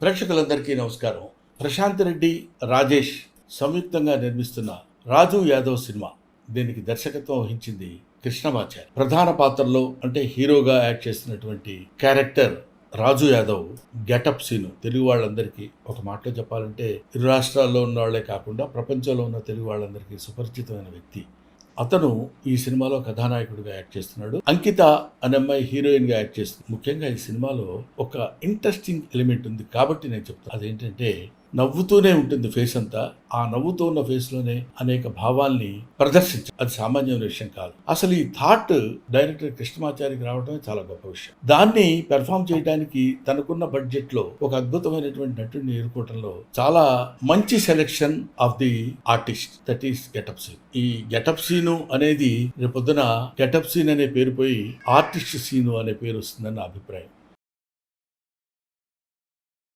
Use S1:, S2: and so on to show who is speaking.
S1: ప్రేక్షకులందరికీ నమస్కారం. ప్రశాంత్ రెడ్డి, రాజేష్ సంయుక్తంగా నిర్మిస్తున్న రాజు యాదవ్ సినిమా. దీనికి దర్శకత్వం వహించింది కృష్ణమాచారి. ప్రధాన పాత్రలో అంటే హీరోగా యాక్ట్ చేస్తున్నటువంటి క్యారెక్టర్ రాజు యాదవ్ గెటప్ సీను తెలుగు వాళ్ళందరికీ, ఒక మాటలో చెప్పాలంటే ఇరు రాష్ట్రాల్లో ఉన్న వాళ్లే కాకుండా ప్రపంచంలో ఉన్న తెలుగు వాళ్ళందరికీ సుపరిచితమైన వ్యక్తి. అతను ఈ సినిమాలో కథానాయకుడిగా యాక్ట్ చేస్తున్నాడు. అంకిత అనే అమ్మాయి హీరోయిన్ గా యాక్ట్ చేస్తుంది. ముఖ్యంగా ఈ సినిమాలో ఒక ఇంట్రెస్టింగ్ ఎలిమెంట్ ఉంది కాబట్టి నేను చెప్తాను. అదేంటంటే నవ్వుతూనే ఉంటుంది ఫేస్ అంతా. ఆ నవ్వుతూ ఉన్న ఫేస్ లోనే అనేక భావాల్ని ప్రదర్శించ, అది సామాన్యమైన విషయం కాదు. అసలు ఈ థాట్ డైరెక్టర్ కృష్ణమాచారికి రావడమే చాలా గొప్ప విషయం. దాన్ని పెర్ఫామ్ చేయడానికి తనకున్న బడ్జెట్ లో ఒక అద్భుతమైనటువంటి నటుడిని ఎన్నుకోవడంలో చాలా మంచి selection of the artist, that is getup scene. ఈ గెటప్ సీను అనేది రేపొద్దున గెటప్ సీన్ అనే పేరు పోయి ఆర్టిస్ట్ సీను అనే పేరు వస్తుందని నా అభిప్రాయం.